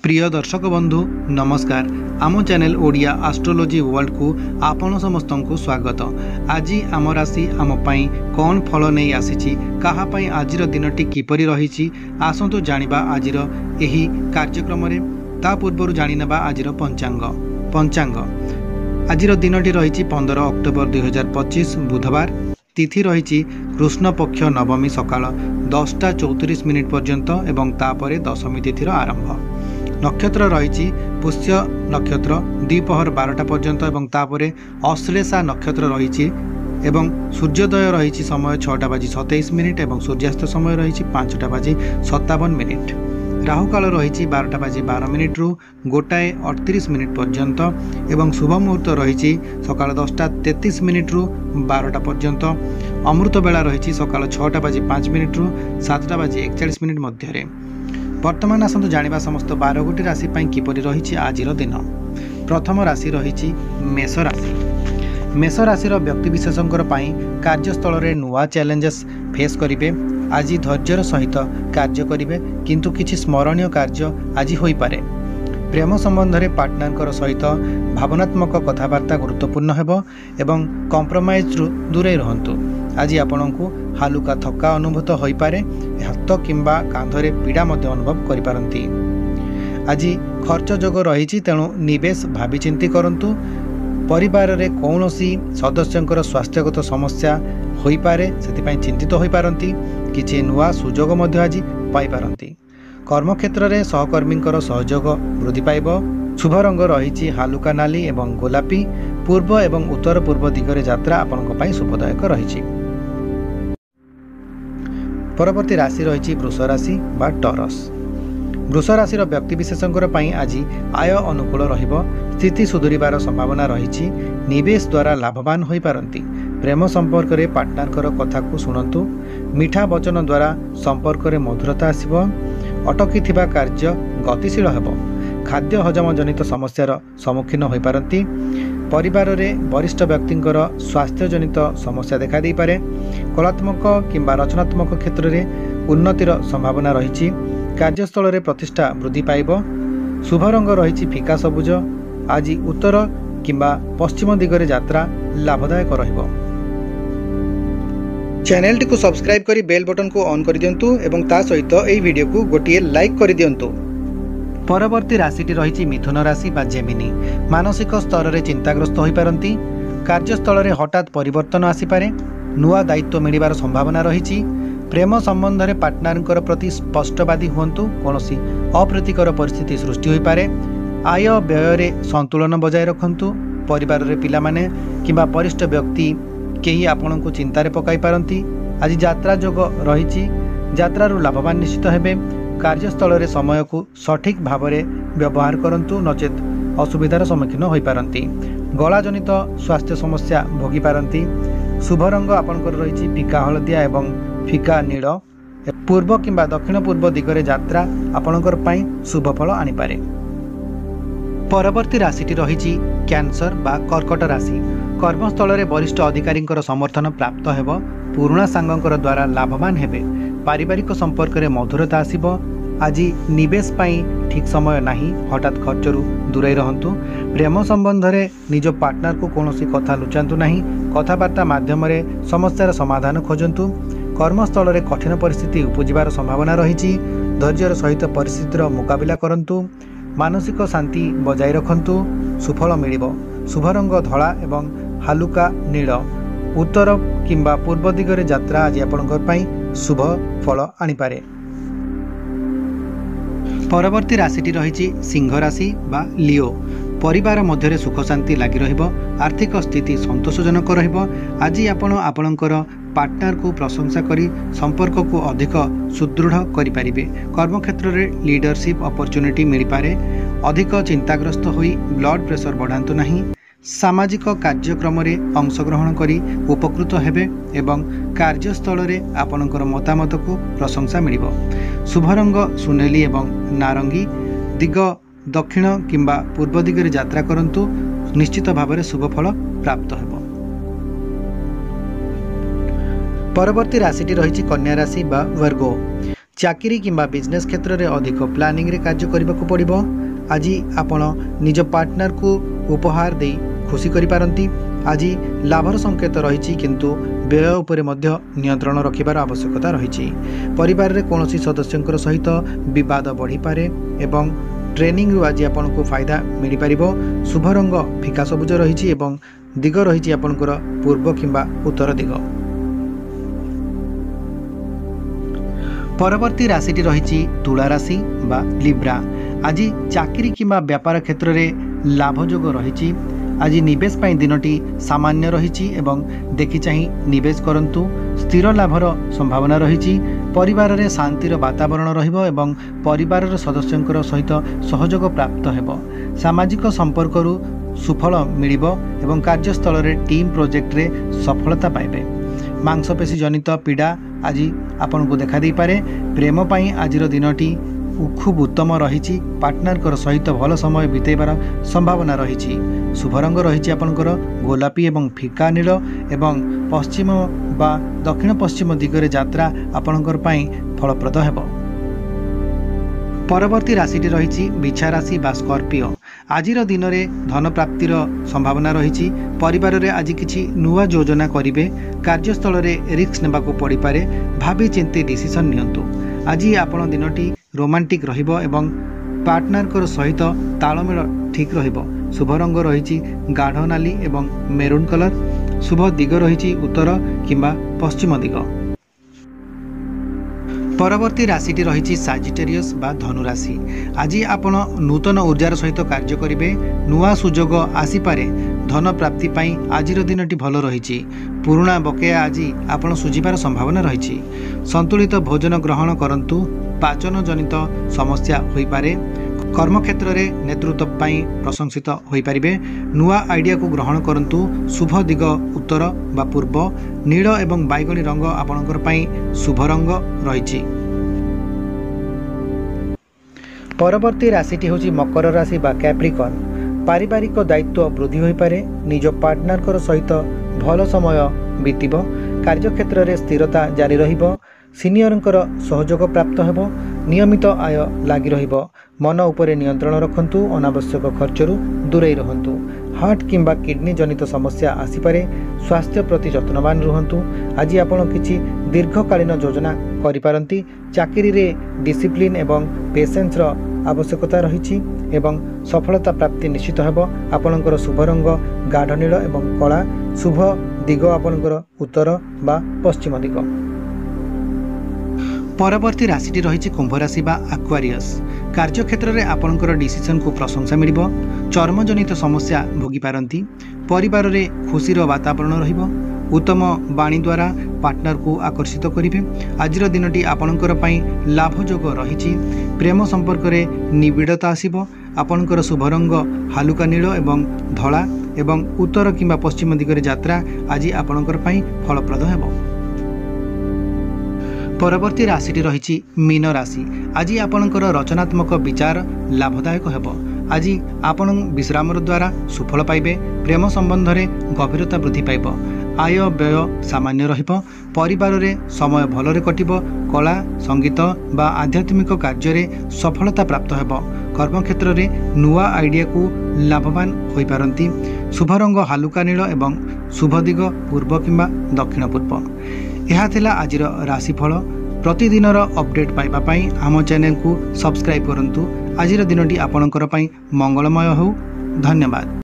प्रिय दर्शक बंधु नमस्कार। आम चैनल ओडिया एस्ट्रोलॉजी वर्ल्ड को आपण समस्त को स्वागत। आज आम राशि आम पाई कौन फल नहीं आसी कहा आज दिनटी किपरि रही आसतु जानिबा आजिर एही कार्यक्रम रे। ता पूर्व जानिनेबा आजिर पंचांग आजिर दिनटी रही 15 अक्टोबर 2025 बुधवार। तिथि रही कृष्ण पक्ष नवमी सकाळ 10:34 पर्यंत एवं तापरे दशमी तिथिर आरंभ। नक्षत्र रही पुष्य नक्षत्र द्विपहर 12टा पर्यंत एवं तापरे अश्लेषा नक्षत्र रही एवं सूर्योदय रही समय 6:27 एवं सूर्यास्त समय रही 5:57 राहुकाल रही 12:12 रु 1:38 पर्यंत एवं शुभ मुहूर्त रही सकाळ 10:33 रु 12टा पर्यंत। अमृत बेला रही सकाळ 6:05 रु 7:41 मध्य। वर्तमान आसतु जानिबा समस्त 12 गोटी राशि किपरि रही आजिर दिन। प्रथम राशि रही मेष राशि। मेष राशि व्यक्ति विशेषकर कार्यस्थल में नुआ चैलेंजेस फेस करेंगे। आज धैर्यर सहित कार्य करेंगे किंतु किछि स्मरणीय कार्य आज हो पारे। प्रेम संबंध में पार्टनर सहित भावनात्मक कथबार्ता गुरुत्वपूर्ण हेबो एवं कॉम्प्रोमाइज दूरे रहंतु। आज आपंक हालुका थका अनुभूत हो पारे। हाथ किंबा कांधरे पीड़ा मध्य अनुभव करिपारंती। आज खर्च जोग रही तेणु निवेश भावी चिंती करंतु। परिवार रे कौनसी सदस्यंकर स्वास्थ्यगत समस्या हो पारे से चिंतित हो पारंती। किछि नुआ सुजोग मध्य आज पाई पारंती। कर्मक्षेत्र में सहकर्मी सहयोग वृद्धि पाइब। शुभ रंग रही हालुका नाली एवं गोलापी। पूर्व एवं उत्तर पूर्व दिगरे यात्रा आपंक शुभदायक रही। परवर्ती राशि रही वृष राशि बा टॉरस। वृष राशि व्यक्ति विशेषकर आज आय अनुकूल रहिबो। स्थिति सुधुरिबार संभावना रही। निवेश द्वारा लाभवान हो पारंती। प्रेम संपर्क में पार्टनर कथा को शुणु। मीठा वचन द्वारा संपर्क में मधुरता आसिबो। अटकी थिबा कार्य गतिशील हेबो। खाद्य हजम जनित समस्यार सम्मुखीन हो पारंती। परिवार में वरिष्ठ व्यक्ति स्वास्थ्य जनित समस्या देखा दे पारे। कलात्मक किंबा रचनात्मक क्षेत्र में उन्नतिर संभावना रही। कार्यस्थल में प्रतिष्ठा वृद्धि पाइब। शुभ रंग रही फिका सबुज। आज उत्तर किंबा पश्चिम दिगरे यात्रा लाभदायक रहिबो। चैनल टी को सब्सक्राइब करी बेल बटन को ऑन कर दियंतु एवं ता सहित एई वीडियो को गोटिए लाइक कर दियंतु। परवर्ती राशि रही मिथुन राशि बा जेमिनी। मानसिक स्तर में चिंताग्रस्त हो पारंती। कार्यस्थल में हठात परिवर्तन आसीपारे। नुआ दायित्व मिलिबार संभावना रही। प्रेम संबंध में पार्टनर प्रति स्पष्टवादी हुंतु। कौनसी अप्रीतिकर परिस्थिति सृष्टि हो पारे। आय व्यय संतुलन बजाय रखंतु। परिवार रे पिला माने किंबा वरिष्ठ व्यक्ति केही आपन को चिंतारे पकाई पारंती। आज यात्रा जोग रही। यात्रारू लाभवान निश्चित हेबे। कार्यस्थल में समय को सठिक भाव में व्यवहार करंतु नचेत असुविधार सम्मुखीन हो पारंती। गला जनित स्वास्थ्य समस्या भोगी पारंती। शुभ रंग आपनकर रही फिका हलदिया एवं फिका नील। पूर्व किंबा दक्षिण पूर्व दिगरे यात्रा आपनकर पई शुभ फल आनी पारे। परवर्ती राशि रही कैंसर बा कर्कट राशि। कर्मस्थल में वरिष्ठ अधिकारी समर्थन प्राप्त हेब। पुराणा सांगंकर द्वारा लाभवान हेबे। पारिवारिक संपर्क में मधुरता आसिब। आज निवेश पाई ठीक समय नहीं। हठात खर्चरू दूरे रहंतु। प्रेम संबंध में निज पार्टनर को कौनसी कथा लुचातु नहीं। कथबार्ता माध्यम समस्यार समाधान खोजंतु। कर्मस्थल में कठिन परिस्थिति उपजिबार संभावना रही। धैर्यर सहित परिस्थितिर मुकाबिला करंतु। मानसिक शांति बजाय रखंतु। सुफल मिलिबो। शुभ रंग धला एवं हालुका नील। उत्तर किंबा पूर्व दिगरे यात्रा आज आपनकर पई शुभ फल आनी पारे। परवर्ती राशि रही सिंह राशि बा लिओ। परिवार मध्य सुख शांति लगी रहिबो। आर्थिक स्थिति संतोषजनक रहिबो। आज आपणकर पार्टनर को प्रशंसा करी संपर्क को अधिक सुदृढ़ करि पारिबे। कर्मक्षेत्र में लीडरशिप अपॉर्चुनिटी मिल पारे। अधिक चिंताग्रस्त होई ब्लड प्रेशर बढ़ातु नहीं। सामाजिक कार्यक्रम में अंशग्रहण करी उपकृत हेबे एवं कार्यस्थल में आपणकर मतामत को प्रशंसा मिलिबो। शुभ रंग सुनेली एवं नारंगी। दिग दक्षिण किंबा पूर्व दिगरे यात्रा करंतु। निश्चित भाव में शुभ फल प्राप्त हेबो। परवर्ती राशि रही कन्या राशि बा वर्गो। चाकरी किंबा बिजनेस क्षेत्र में अधिक प्लानिंग रे कार्य करने को पड़ो। आज आपण निज पार्टनर को उपहार दे खुशी करिपारंती। आज लाभर संकेत रही किंतु व्यय उपरे मध्य नियंत्रण रखिबार आवश्यकता रही। परिवार रे कौनसी सदस्यंकर सहित विवाद बढ़ी पारे एवं ट्रेनिंग रु आज आपन को फायदा मिल पार। शुभ रंग फिका सबुज रही एवं दिग रही आपनकर पूर्व किंबा उत्तर दिग। परवर्ती राशिटी रही तुला राशि बा लिब्रा। आज चाकरी किंबा व्यापार क्षेत्र में लाभयोग रही। आज निवेश पाई दिनटी सामान्य रही एवं देखि चाहि निवेश करंतु। स्थिर लाभर संभावना रही। परिवार रे शांतिर वातावरण रहिबो एवं परिवार सदस्यंकर सहित सहयोग प्राप्त हेबो। सामाजिक संपर्क रु सुफल मिलिबो एवं कार्यस्थल रे टीम प्रोजेक्ट रे सफलता पाइबे। मांसपेशी जनित पीड़ा आज आपन को देखा दे पारे। प्रेम पाई आज दिनटी खूब उत्तम रही। पार्टनर सहित भल समय बितेबार संभावना रही। शुभ रंग रही आपनकर गोलापी एवं फिका नील एवं पश्चिम बा दक्षिण पश्चिम दिगरे यात्रा आपनकर पाई फलप्रद हेबो। परवर्ती राशिटी रही बिछा राशि बा स्कॉर्पियो। आजिर दिन में धन प्राप्तिर संभावना रही। परिवार रे आज किछि नुआ योजना करिवे। कार्यस्थल रे रिस्क नेबाको पड़ी पारे। भाबी चिंती डिसीजन नियंतु। आज आपण दिनटी रोमांटिक रहिबो एवं पार्टनर सहित तालमेल ठीक रहिबो। शुभ रंग रही गाढ़ नाली एवं मेरून कलर। शुभ दिग रही उत्तर किंबा पश्चिम दिग। परवर्ती राशिटी रही साजिटेरियस बा धनुराशि। आज आपण नूतन ऊर्जार सहित कार्य करेंगे। नुआ सुजोग आसीपारे। धन प्राप्ति पाई आजिर दिनटी भल रही। पुराणा बकेया आज आपण सुझिबार संभावना रही। संतुलित भोजन ग्रहण करंतु। पाचन जनित समस्या होई पारे। कर्मक्षेत्र में नेतृत्व पाई प्रशंसित होई पारिबे। नुआ आइडिया को ग्रहण करंतु। शुभ दिग उत्तर बा पूर्व। नील एवं बैगनी रंग आपणकर पाई शुभ रंग रही। परवर्ती राशिटी होची मकर राशि बा कैप्रिकॉर्न। पारिवारिक दायित्व वृद्धि होई पारे। निज पार्टनर सहित भल समय बीतिबो। कार्यक्षेत्र में स्थिरता जारी रहिबो। सीनियरंकर सहयोग प्राप्त हेबो। नियमित आय लागी रहिबो। मन उपरे नियंत्रण रखंतु। अनावश्यक खर्चरू दूरेई रहंतु। हार्ट किंबा किडनी जनित समस्या आसीपारे। स्वास्थ्य प्रति जत्नवान रुहंतु। आज आपण किछि दीर्घकालीन योजना करिपारंती। चाकरी रे डिसिप्लिन एवं पेशेंस रो आवश्यकता रही एवं सफलता प्राप्ति निश्चित हेबो। आपणकर शुभ रंग गाढ़ नील एवं कला। शुभ दिग आपणकर उत्तर बा पश्चिम दिग। परवर्ती राशिटी रही कुंभ राशि बा एक्वारियस। कार्यक्षेत्र में आपणकर डिसीजन को प्रशंसा मिलिबो। चर्मजनित समस्या भोगी पारंती। परिवार रे खुशीर वातावरण रहिबो। उत्तम वाणी द्वारा पार्टनर को आकर्षित करिवे। आजिर दिनटी आपणकर पाई लाभयोग रही। प्रेम संपर्क में निबिड़ता आसिबो। आपणकर शुभ रंग हालुका नील एवं धला एवं उत्तर किंबा पश्चिम दिगरे यात्रा आज आपणकर पाई फलप्रद हेबो। परवर्ती राशिटी रही मीन राशि। आज आपणकर रचनात्मक विचार लाभदायक हेबो। आज आपण विश्राम द्वारा सुफल पाइबे। प्रेम संबंध में गभीरता वृद्धि पाइब। आय व्यय सामान्य रहिबो। परिवार रे समय भलरे कटिबो। कला संगीत बा आध्यात्मिक कार्य रे सफलता प्राप्त हेबो। कर्मक्षेत्र में नुआ आइडिया को लाभवान होई पारंती। शुभ रंग हालुका नील एवं शुभ दिग पूर्व किंबा दक्षिण पूर्व। यह थिला आजिर राशिफल। प्रतिदिनर अपडेट पाइबा पाई आम चैनल को सब्सक्राइब करंतु। आजिर दिनटी आपणकर पाई मंगलमय हो। धन्यवाद।